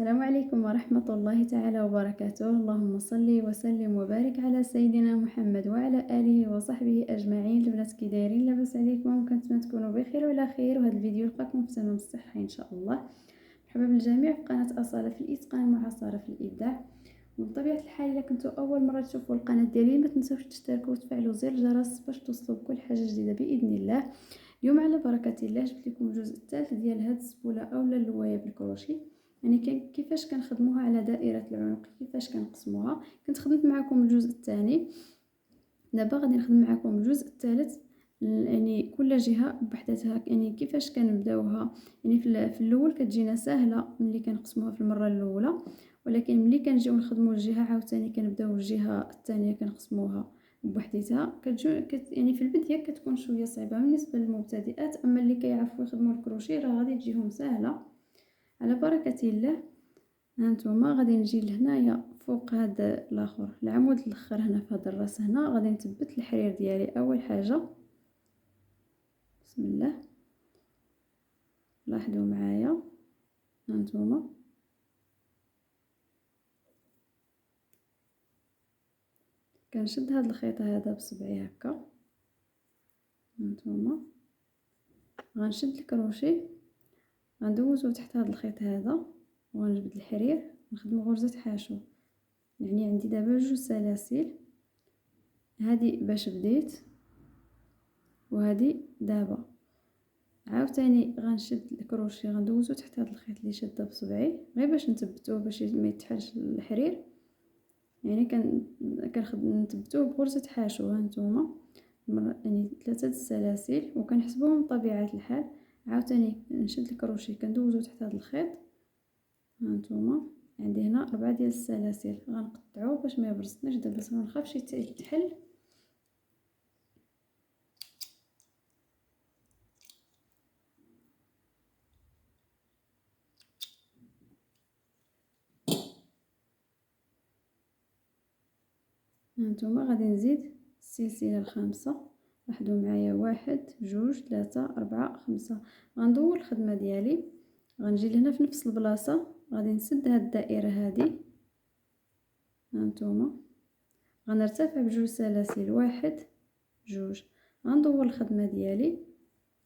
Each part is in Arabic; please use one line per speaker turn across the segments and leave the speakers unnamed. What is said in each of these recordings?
السلام عليكم ورحمة الله تعالى وبركاته. اللهم صل وسلم وبارك على سيدنا محمد وعلى آله وصحبه أجمعين. البنات كي دايرين؟ لاباس عليكم؟ كنتمنى تكونوا بخير وعلى خير، وهذا الفيديو يلقاكم في تمام الصحة إن شاء الله. مرحبا بالجميع في قناة أصالة في الإتقان مع سارة في الإبداع. وبطبيعة الحال إلا كنتوا أول مرة تشوفوا القناة ديالي ما تنسوش تشتركوا وتفعلوا زر الجرس باش توصلوا بكل حاجة جديدة بإذن الله. اليوم على بركة الله جبت لكم الجزء الثالث ديال هاد السبولة أولا اللواية بالكروشي، يعني كيفاش كنخدموها على دائرة العنق، كيفاش كنقسموها. كنت خدمت معكم الجزء الثاني، دابا غادي نخدم معكم الجزء الثالث، يعني كل جهه بوحدها، يعني كيفاش كنبداوها. يعني في الاول كتجينا سهله ملي كنقسموها في المره الاولى، ولكن ملي كنجيو نخدموا الجهه عاوتاني كنبداو الجهه الثانيه كنقسموها بوحديتها، يعني في البدايه كتكون شويه صعيبه بالنسبه للمبتدئات، اما اللي كيعرفوا يخدموا الكروشي راه غادي تجيهم سهله على بركه الله. هانتوما غادي نجي لهنايا فوق هذا الاخر، العمود الاخر هنا في هذا الراس هنا غادي نثبت الحرير ديالي اول حاجه. بسم الله، لاحظوا معايا هانتوما كنشد هذا الخيط هذا بصبعي هكا. هانتوما غنشد الكروشي، غندوزو تحت هذا الخيط هذا وغنجبد الحرير، نخدم غرزه حاشو. يعني عندي دابا جوج سلاسل، هذه باش بديت وهذه دابا. عاوتاني غنشد الكروشي غندوزو تحت هذا الخيط اللي شاده بصبعي غير باش نثبتوه باش ما يتحلش الحرير. يعني كنخدم نثبتوه بغرزه حاشو. هانتوما يعني 3 السلاسل وكنحسبوهم بطبيعه الحال. عاوتاني نشد الكروشي كندوزو تحت هذا الخيط. هانتوما عندي هنا 4 ديال السلاسل غنقطعوه باش ما يبرزناش دابا، ما نخافش يتحل. هانتوما غادي نزيد السلسله الخامسه، لاحظوا معايا 1 2 3 4 5. غندور الخدمه ديالي، غنجي لهنا في نفس البلاصه غادي نسد هاد الدائره هذه. هانتوما غنرتفع بجوج سلاسل 1 2، غندور الخدمه ديالي.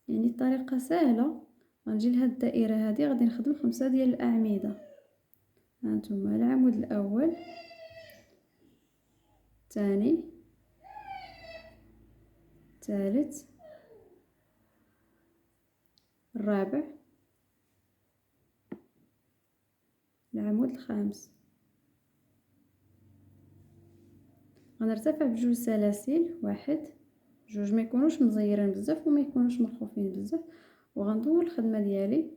يعني الطريقه سهله. غنجي لهاد الدائره هذه غادي نخدم 5 ديال الاعمده. هانتوما العمود الاول، الثاني، الثالث، الرابع، العمود الخامس. غنرتفع بجوج سلاسل 1 2، ما يكونوش مزيرين بزاف وما يكونوش مرخوفين بزاف، وغندور الخدمه ديالي.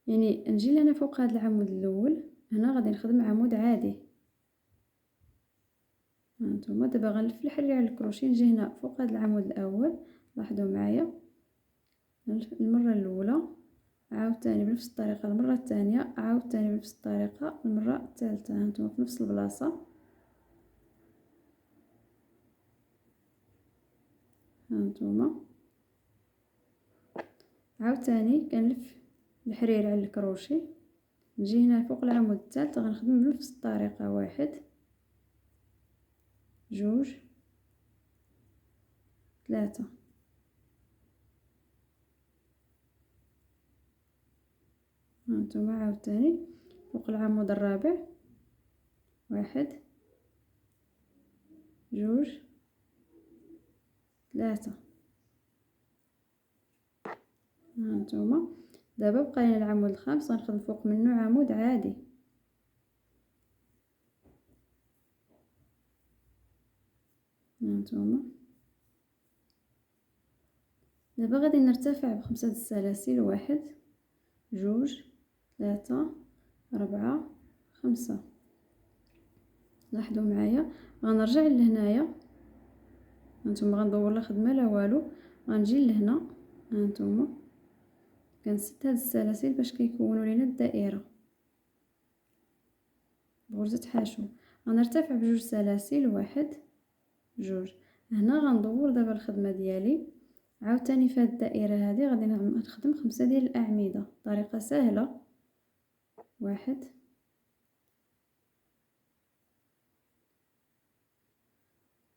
يعني نجي لهنا فوق هذا العمود الاول، هنا غادي نخدم عمود عادي. هانتوما دابا غنلف الحرير على الكروشي، نجي هنا فوق هذا العمود الاول. لاحظوا معايا المره الاولى، عاوتاني بنفس الطريقه المره الثانيه، عاوتاني بنفس الطريقه المره الثالثه. هانتوما في نفس البلاصه. هانتوما عاوتاني كنلف الحرير على الكروشي، نجي هنا فوق العمود الثالث غنخدم بنفس الطريقه 1 2 3. هانتوما عاوتاني فوق العمود الرابع 1 2 3. هانتوما دابا بقى لنا العمود الخامس، غنخدم فوق منه عمود عادي. هانتوما دابا غادي نرتفع ب5 السلاسل 1 2 3 4 5. لاحظوا معايا غنرجع لهنايا. هانتوما غندور لا خدمه لا والو، غنجي لهنا. هانتوما كنسد هاد السلاسل باش كيكونوا لينا الدائره بغرزه حاشو. غنرتفع بجوج سلاسل 1 2. هنا غندور دابا الخدمه ديالي. عاوتاني في هاد الدائرة هذه غادي نخدم 5 ديال الأعمدة. طريقة سهلة. 1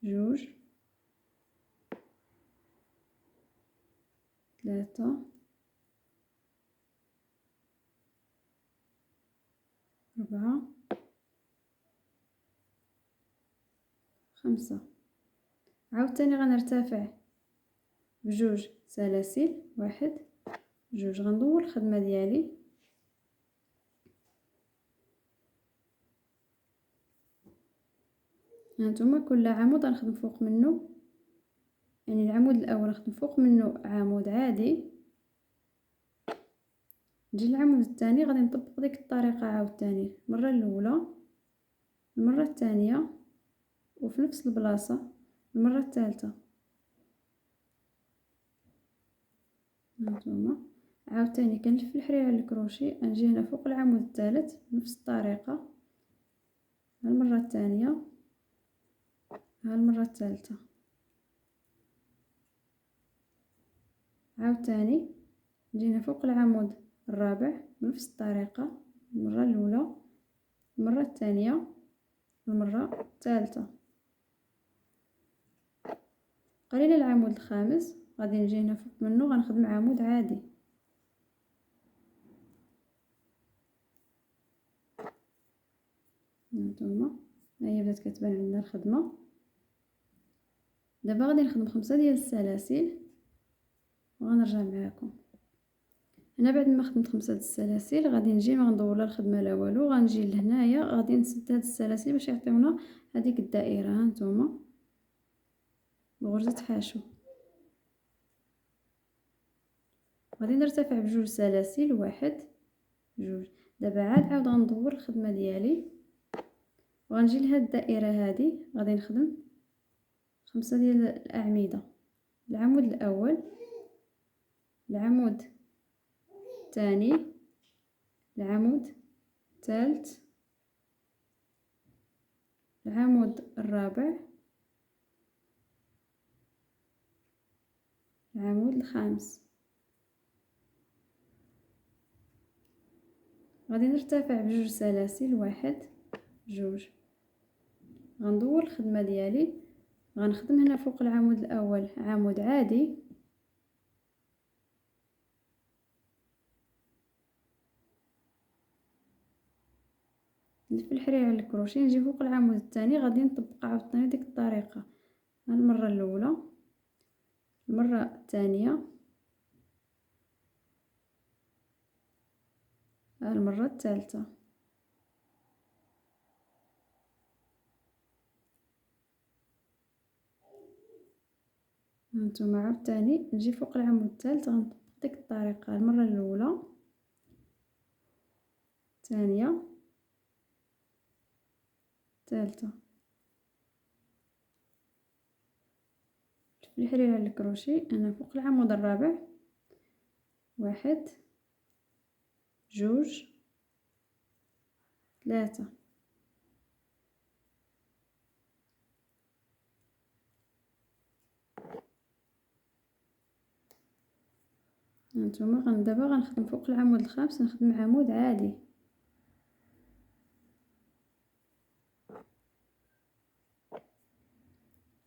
2 3 4 5. عاوتاني غنرتفع بجوج سلاسل. 1 2. غندور الخدمة ديالي. هانتوما كل عمود غنخدم فوق منه، يعني العمود الاول نخدم فوق منه عمود عادي، نجي العمود الثاني غادي نطبق ديك الطريقه عاوتاني المره الاولى، المره الثانيه، وفي نفس البلاصه المره الثالثه. هانتوما عاوتاني كنلف الحرير على الكروشي، نجي هنا فوق العمود الثالث بنفس الطريقه، المره الثانيه، المره الثالثه. عاوتاني جينا فوق العمود الرابع بنفس الطريقة، المرة الأولى، المرة الثانية، المرة الثالثة. قليل العمود الخامس غادي نجي هنا فوق منه غنخدم عمود عادي. هانتوما هي بدات كتبان عندنا الخدمة. دابا غادي نخدم 5 ديال السلاسل وغنرجع معاكم. هنا بعد ما خدمت 5 د السلاسل غادي نجي ما غندور لا الخدمه لا والو، غنجي لهنايا غادي نسد هاد السلاسل باش يعطيونا هذيك الدائره. هانتوما بغرزه حاشو غادي نرتفع بجوج سلاسل. 1 2. دابا عاود غندور الخدمه ديالي وغنجي لهاد الدائره هذه غادي نخدم 5 ديال الاعمده. العمود الاول، العمود الثاني، العمود الثالث، العمود الرابع، العمود الخامس. غادي نرتفع بجوج سلاسل. 1 2. غندور الخدمه ديالي، غنخدم هنا فوق العمود الاول عمود عادي، نلف الحرير على الكروشيه، نجي فوق العمود الثاني غادي نطبق عاوتاني ديك الطريقه. المره الاولى، المره الثانيه، المره الثالثه. هانتوما عاوتاني نجي فوق العمود الثالث غنطبق ديك الطريقه المره الاولى، الثانيه، الثالثه. في الحرير على الكروشي انا فوق العمود الرابع. 1 2 3. هانتوما دابا غنخدم فوق العمود الخامس نخدم عمود عادي.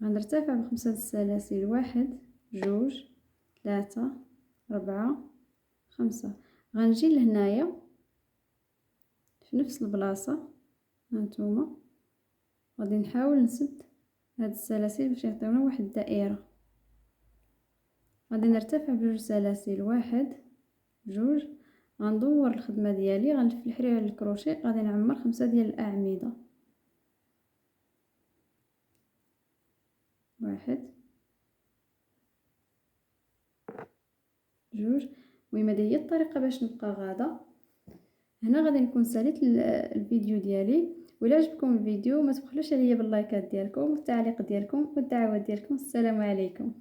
غنرتفع ب5 السلاسل. 1 2 3 4 5. غنجي لهنايا في نفس البلاصه. هانتوما غادي نحاول نسد هاد السلاسل باش يعطيونا واحد الدائره. غادي نرتفع بجوج سلاسل. 1 2. غندور الخدمه ديالي، غنلف الحرير على الكروشيه، غادي نعمر 5 ديال الاعمده. 1 2. المهم هذه هي الطريقه باش نبقى غاده. هنا غادي نكون ساليت الفيديو ديالي، ولا عجبكم الفيديو ما تبخلوش عليا باللايكات ديالكم والتعليق ديالكم والدعوات ديالكم. السلام عليكم.